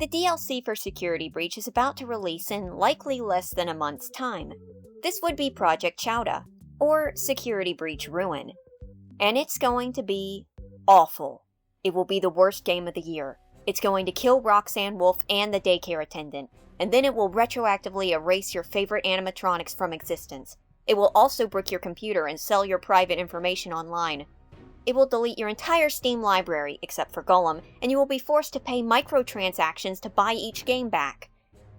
The DLC for Security Breach is about to release in likely less than a month's time. This would be Project Chowda, or Security Breach Ruin. And it's going to be awful. It will be the worst game of the year. It's going to kill Roxanne Wolf and the daycare attendant, and then it will retroactively erase your favorite animatronics from existence. It will also brick your computer and sell your private information online. It will delete your entire Steam library, except for Gollum, and you will be forced to pay microtransactions to buy each game back.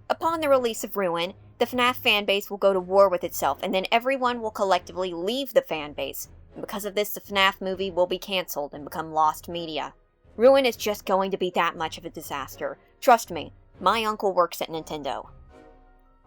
Upon the release of Ruin, the FNAF fanbase will go to war with itself, and then everyone will collectively leave the fanbase. And because of this, the FNAF movie will be cancelled and become lost media. Ruin is just going to be that much of a disaster. Trust me, my uncle works at Nintendo.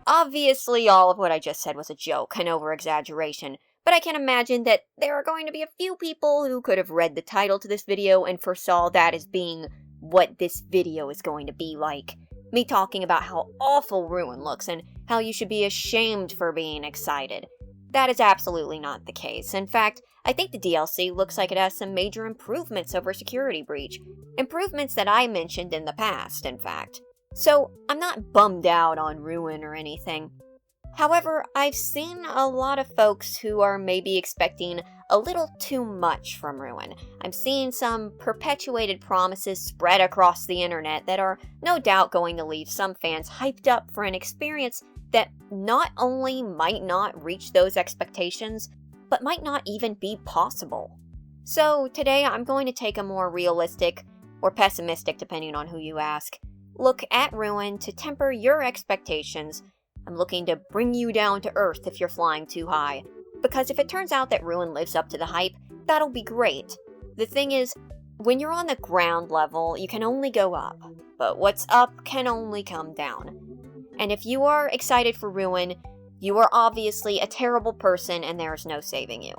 Obviously, all of what I just said was a joke, an over-exaggeration, but I can imagine that there are going to be a few people who could have read the title to this video and foresaw that as being what this video is going to be like. Me talking about how awful Ruin looks and how you should be ashamed for being excited. That is absolutely not the case. In fact, I think the DLC looks like it has some major improvements over Security Breach. Improvements that I mentioned in the past, in fact. So, I'm not bummed out on Ruin or anything. However, I've seen a lot of folks who are maybe expecting a little too much from Ruin. I'm seeing some perpetuated promises spread across the internet that are no doubt going to leave some fans hyped up for an experience that not only might not reach those expectations, but might not even be possible. So today I'm going to take a more realistic, or pessimistic depending on who you ask, look at Ruin to temper your expectations. I'm looking to bring you down to earth if you're flying too high. Because if it turns out that Ruin lives up to the hype, that'll be great. The thing is, when you're on the ground level, you can only go up. But what's up can only come down. And if you are excited for Ruin, you are obviously a terrible person and there is no saving you.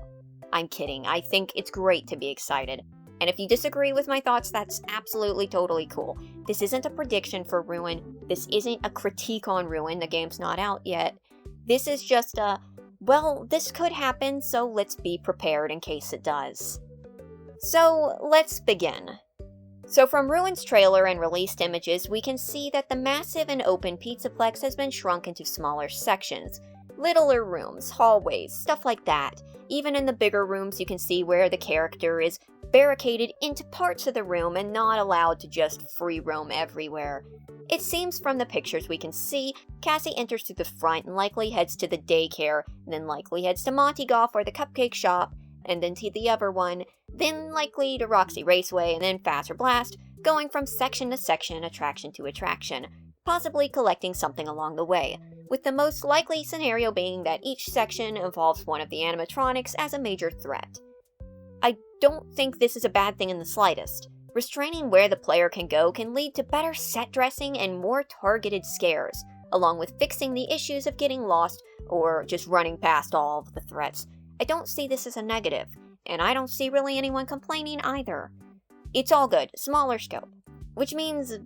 I'm kidding, I think it's great to be excited. And if you disagree with my thoughts, that's absolutely totally cool. This isn't a prediction for Ruin. This isn't a critique on Ruin. The game's not out yet. This is just a, well, this could happen, so let's be prepared in case it does. So, let's begin. So from Ruin's trailer and released images, we can see that the massive and open Pizzaplex has been shrunk into smaller sections. Littler rooms, hallways, stuff like that. Even in the bigger rooms, you can see where the character is barricaded into parts of the room and not allowed to just free roam everywhere. It seems from the pictures we can see, Cassie enters through the front and likely heads to the daycare, and then likely heads to Monty Golf or the cupcake shop, and then to the other one, then likely to Roxy Raceway, and then Faster Blast, going from section to section, attraction to attraction, possibly collecting something along the way, with the most likely scenario being that each section involves one of the animatronics as a major threat. I don't think this is a bad thing in the slightest. Restraining where the player can go can lead to better set dressing and more targeted scares, along with fixing the issues of getting lost or just running past all of the threats. I don't see this as a negative, and I don't see really anyone complaining either. It's all good, smaller scope, which means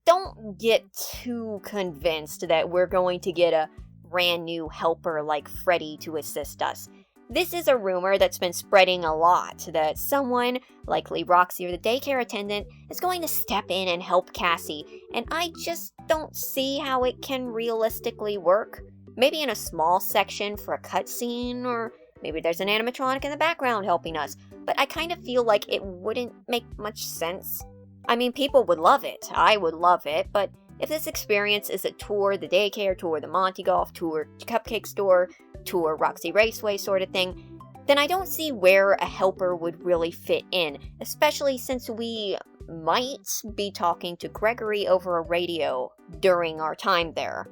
don't get too convinced that we're going to get a brand new helper like Freddy to assist us. This is a rumor that's been spreading a lot, that someone, likely Roxy or the daycare attendant, is going to step in and help Cassie, and I just don't see how it can realistically work. Maybe in a small section for a cutscene, or maybe there's an animatronic in the background helping us, but I kind of feel like it wouldn't make much sense. I mean, people would love it, I would love it, but if this experience is a tour the daycare, tour the Monty Golf, tour Cupcake Store, tour Roxy Raceway sort of thing, then I don't see where a helper would really fit in, especially since we might be talking to Gregory over a radio during our time there.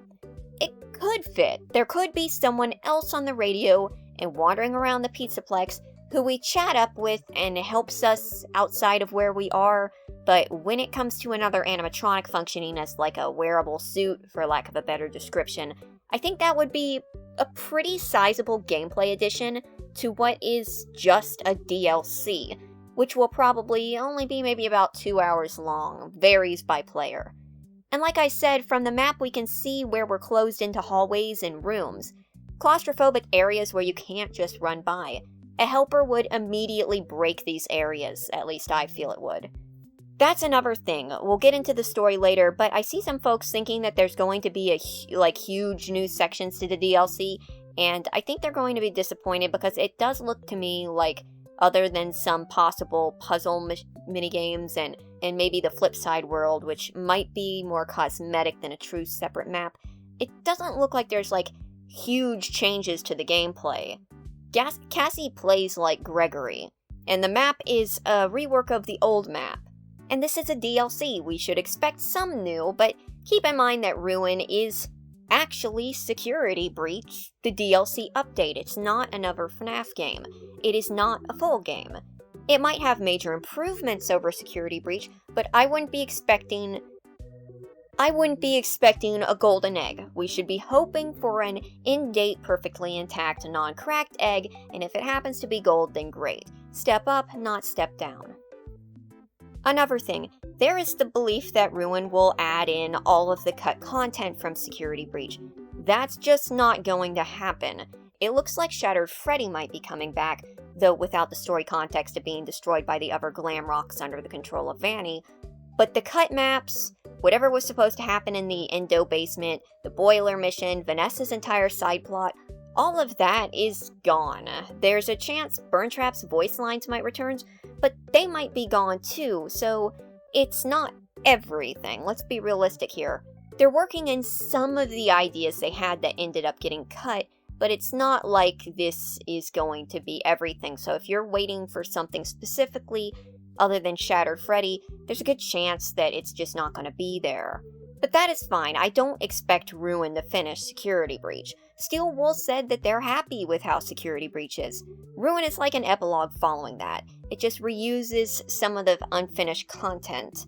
It could fit. There could be someone else on the radio and wandering around the Pizzaplex who we chat up with and helps us outside of where we are, but when it comes to another animatronic functioning as like a wearable suit, for lack of a better description, I think that would be a pretty sizable gameplay addition to what is just a DLC, which will probably only be maybe about 2 hours long, varies by player. And like I said, from the map we can see where we're closed into hallways and rooms, claustrophobic areas where you can't just run by. A helper would immediately break these areas, at least I feel it would. That's another thing. We'll get into the story later, but I see some folks thinking that there's going to be huge new sections to the DLC, and I think they're going to be disappointed because it does look to me like, other than some possible puzzle minigames and maybe the flipside world, which might be more cosmetic than a true separate map, it doesn't look like there's huge changes to the gameplay. Cassie plays like Gregory, and the map is a rework of the old map. And this is a DLC, we should expect some new, but keep in mind that Ruin is actually Security Breach, the DLC update. It's not another FNAF game. It is not a full game. It might have major improvements over Security Breach, but I wouldn't be expecting a golden egg. We should be hoping for an in-date, perfectly intact, non-cracked egg, and if it happens to be gold, then great. Step up, not step down. Another thing, there is the belief that Ruin will add in all of the cut content from Security Breach. That's just not going to happen. It looks like Shattered Freddy might be coming back, though without the story context of being destroyed by the other glam rocks under the control of Vanny. But the cut maps, whatever was supposed to happen in the Endo basement, the boiler mission, Vanessa's entire side plot, all of that is gone. There's a chance Burntrap's voice lines might return, but they might be gone too, so it's not everything. Let's be realistic here. They're working in some of the ideas they had that ended up getting cut, but it's not like this is going to be everything. So if you're waiting for something specifically other than Shattered Freddy, there's a good chance that it's just not going to be there. But that is fine. I don't expect Ruin to finish Security Breach. Steel Wool said that they're happy with how Security Breach is. Ruin is like an epilogue following that. It just reuses some of the unfinished content.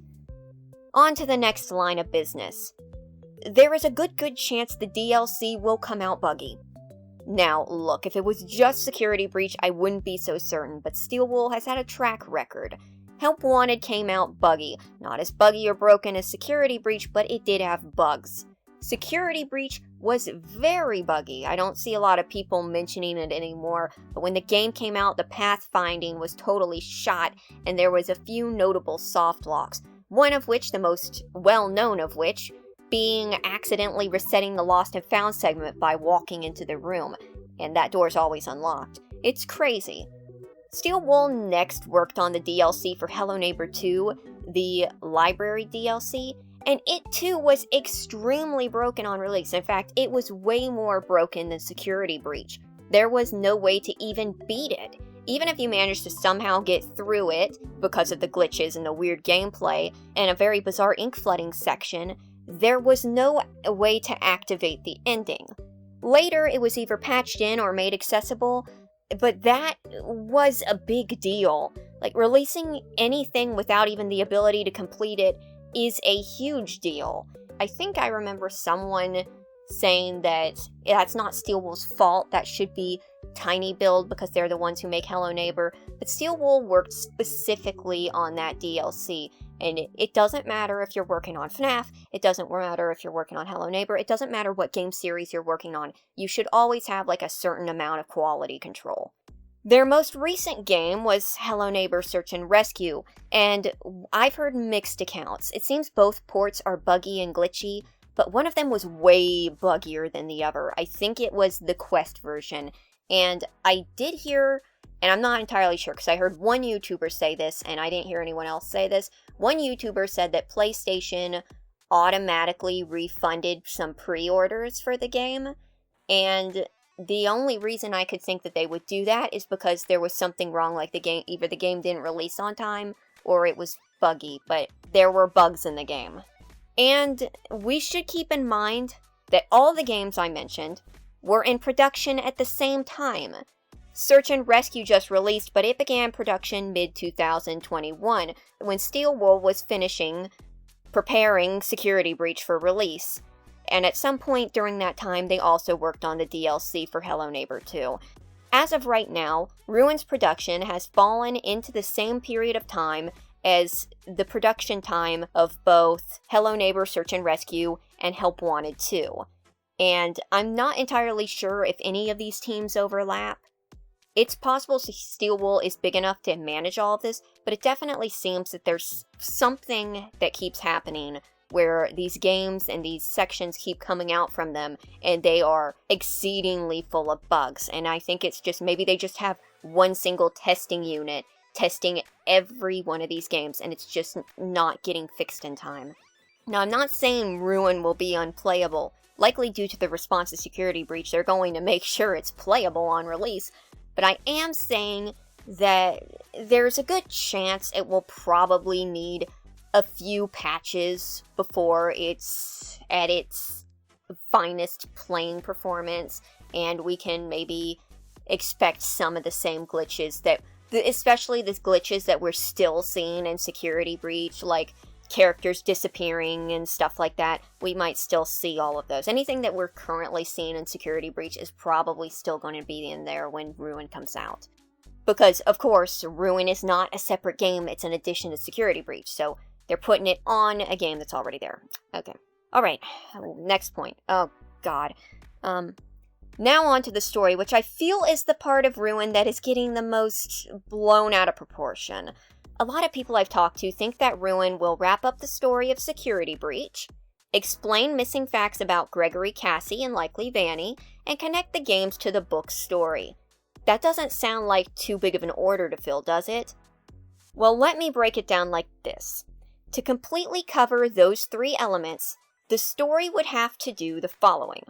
On to the next line of business. There is a good chance the DLC will come out buggy. Now, look, if it was just Security Breach, I wouldn't be so certain, but Steel Wool has had a track record. Help Wanted came out buggy. Not as buggy or broken as Security Breach, but it did have bugs. Security Breach was very buggy. I don't see a lot of people mentioning it anymore, but when the game came out, the pathfinding was totally shot, and there was a few notable soft locks, one of which, the most well-known of which, being accidentally resetting the Lost and Found segment by walking into the room, and that door's always unlocked. It's crazy. Steel Wool next worked on the DLC for Hello Neighbor 2, the library DLC, and it too was extremely broken on release. In fact, it was way more broken than Security Breach. There was no way to even beat it. Even if you managed to somehow get through it, because of the glitches and the weird gameplay, and a very bizarre ink flooding section, there was no way to activate the ending. Later, it was either patched in or made accessible, but that was a big deal. Releasing anything without even the ability to complete it is a huge deal. I think I remember someone saying that that's not Steel Wool's fault, that should be Tiny Build because they're the ones who make Hello Neighbor, but Steel Wool worked specifically on that DLC, and it doesn't matter if you're working on FNAF, it doesn't matter if you're working on Hello Neighbor, it doesn't matter what game series you're working on, you should always have a certain amount of quality control. Their most recent game was Hello Neighbor Search and Rescue, and I've heard mixed accounts. It seems both ports are buggy and glitchy, but one of them was way buggier than the other. I think it was the Quest version, and I did hear, and I'm not entirely sure because I heard one YouTuber say this, and I didn't hear anyone else say this. One YouTuber said that PlayStation automatically refunded some pre-orders for the game, and the only reason I could think that they would do that is because there was something wrong, like either the game didn't release on time, or it was buggy, but there were bugs in the game. And we should keep in mind that all the games I mentioned were in production at the same time. Search and Rescue just released, but it began production mid-2021, when Steel Wool was preparing Security Breach for release. And at some point during that time, they also worked on the DLC for Hello Neighbor 2. As of right now, Ruin's production has fallen into the same period of time as the production time of both Hello Neighbor Search and Rescue and Help Wanted 2. And I'm not entirely sure if any of these teams overlap. It's possible Steel Wool is big enough to manage all of this, but it definitely seems that there's something that keeps happening where these games and these sections keep coming out from them, and they are exceedingly full of bugs. And I think it's just, maybe they just have one single testing unit testing every one of these games, and it's just not getting fixed in time. Now, I'm not saying Ruin will be unplayable. Likely due to the response to Security Breach, they're going to make sure it's playable on release. But I am saying that there's a good chance it will probably need a few patches before it's at its finest playing performance, and we can maybe expect some of the same glitches that, especially the glitches that we're still seeing in Security Breach, like characters disappearing and stuff like that. We might still see all of those. Anything that we're currently seeing in Security Breach is probably still going to be in there when Ruin comes out. Because, of course, Ruin is not a separate game, it's an addition to Security Breach, so they're putting it on a game that's already there. Okay. Alright, next point. Oh, God. Now on to the story, which I feel is the part of Ruin that is getting the most blown out of proportion. A lot of people I've talked to think that Ruin will wrap up the story of Security Breach, explain missing facts about Gregory, Cassie, and likely Vanny, and connect the games to the book's story. That doesn't sound like too big of an order to fill, does it? Well, let me break it down like this. To completely cover those three elements, the story would have to do the following.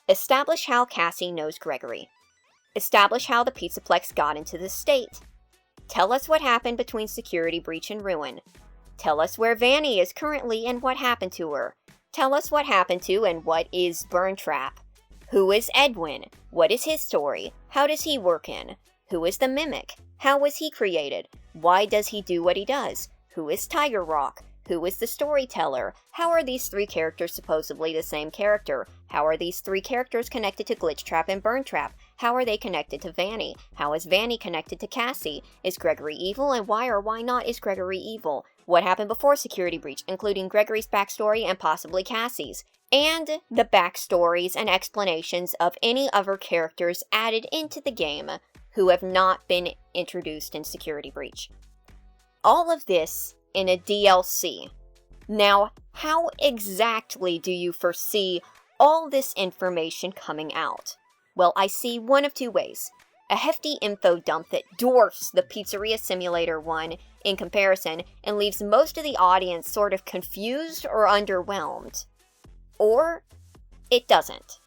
Establish how Cassie knows Gregory. Establish how the Pizzaplex got into the state. Tell us what happened between Security Breach and Ruin. Tell us where Vanny is currently and what happened to her. Tell us what happened to and what is Burn Trap. Who is Edwin? What is his story? How does he work in? Who is the Mimic? How was he created? Why does he do what he does? Who is Tiger Rock? Who is the storyteller? How are these three characters supposedly the same character? How are these three characters connected to Glitch Trap and Burn Trap? How are they connected to Vanny? How is Vanny connected to Cassie? Is Gregory evil, and why or why not is Gregory evil? What happened before Security Breach, including Gregory's backstory and possibly Cassie's? And the backstories and explanations of any other characters added into the game who have not been introduced in Security Breach. All of this in a DLC. Now, how exactly do you foresee all this information coming out? Well, I see one of two ways. A hefty info dump that dwarfs the Pizzeria Simulator one in comparison and leaves most of the audience sort of confused or underwhelmed. Or it doesn't.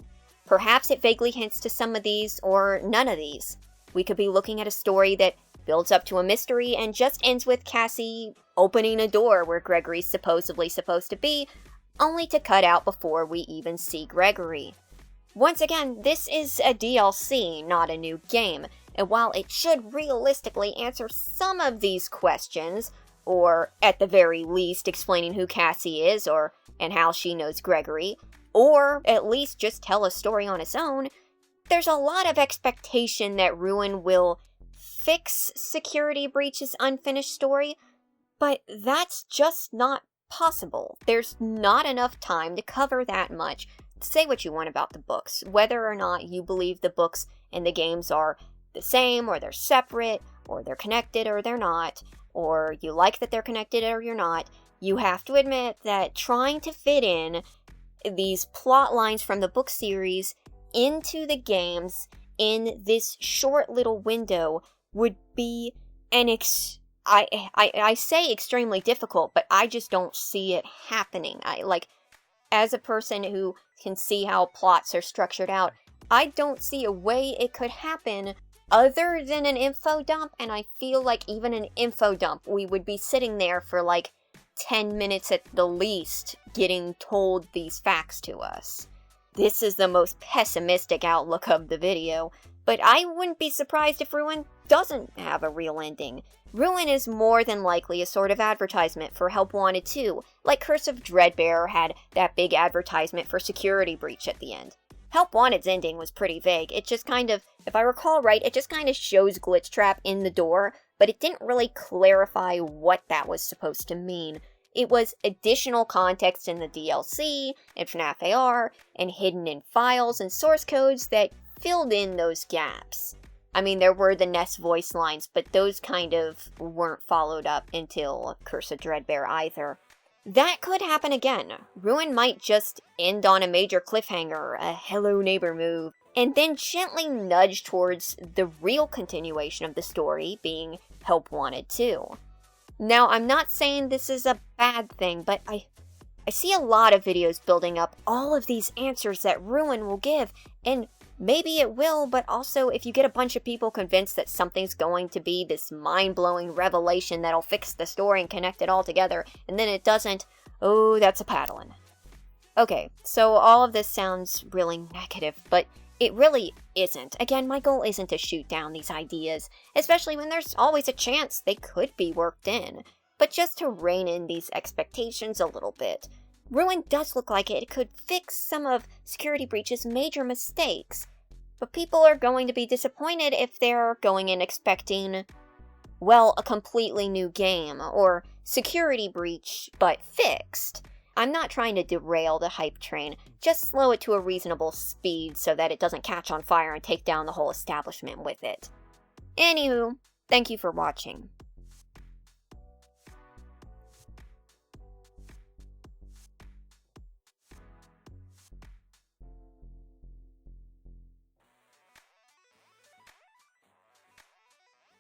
Perhaps it vaguely hints to some of these or none of these. We could be looking at a story that builds up to a mystery and just ends with Cassie opening a door where Gregory's supposedly supposed to be, only to cut out before we even see Gregory. Once again, this is a DLC, not a new game, and while it should realistically answer some of these questions, or at the very least explaining who Cassie is and how she knows Gregory, or at least just tell a story on its own, there's a lot of expectation that Ruin will fix Security Breach's unfinished story, but that's just not possible. There's not enough time to cover that much. Say what you want about the books, whether or not you believe the books and the games are the same, or they're separate, or they're connected, or they're not, or you like that they're connected, or you're not, you have to admit that trying to fit in these plot lines from the book series into the games in this short little window would be I say extremely difficult, but I just don't see it happening. As a person who can see how plots are structured out, I don't see a way it could happen other than an info dump, and I feel like even an info dump, we would be sitting there for 10 minutes at the least, getting told these facts to us. This is the most pessimistic outlook of the video, but I wouldn't be surprised if Ruin doesn't have a real ending. Ruin is more than likely a sort of advertisement for Help Wanted 2, like Curse of Dreadbearer had that big advertisement for Security Breach at the end. Help Wanted's ending was pretty vague. It just kind of, if I recall right, it just kind of shows Glitch Trap in the door, but it didn't really clarify what that was supposed to mean. It was additional context in the DLC, in FNAF AR, and hidden in files and source codes that filled in those gaps. I mean, there were the Ness voice lines, but those kind of weren't followed up until Curse of Dreadbear either. That could happen again. Ruin might just end on a major cliffhanger, a hello neighbor move, and then gently nudge towards the real continuation of the story being Help Wanted 2. Now, I'm not saying this is a bad thing, but I see a lot of videos building up all of these answers that Ruin will give, and maybe it will, but also if you get a bunch of people convinced that something's going to be this mind-blowing revelation that'll fix the story and connect it all together, and then it doesn't, oh, that's a paddling. Okay, so all of this sounds really negative, but it really isn't. Again, my goal isn't to shoot down these ideas, especially when there's always a chance they could be worked in, but just to rein in these expectations a little bit. Ruin does look like it could fix some of Security Breach's major mistakes, but people are going to be disappointed if they're going in expecting, well, a completely new game, or Security Breach, but fixed. I'm not trying to derail the hype train, just slow it to a reasonable speed so that it doesn't catch on fire and take down the whole establishment with it. Anywho, thank you for watching.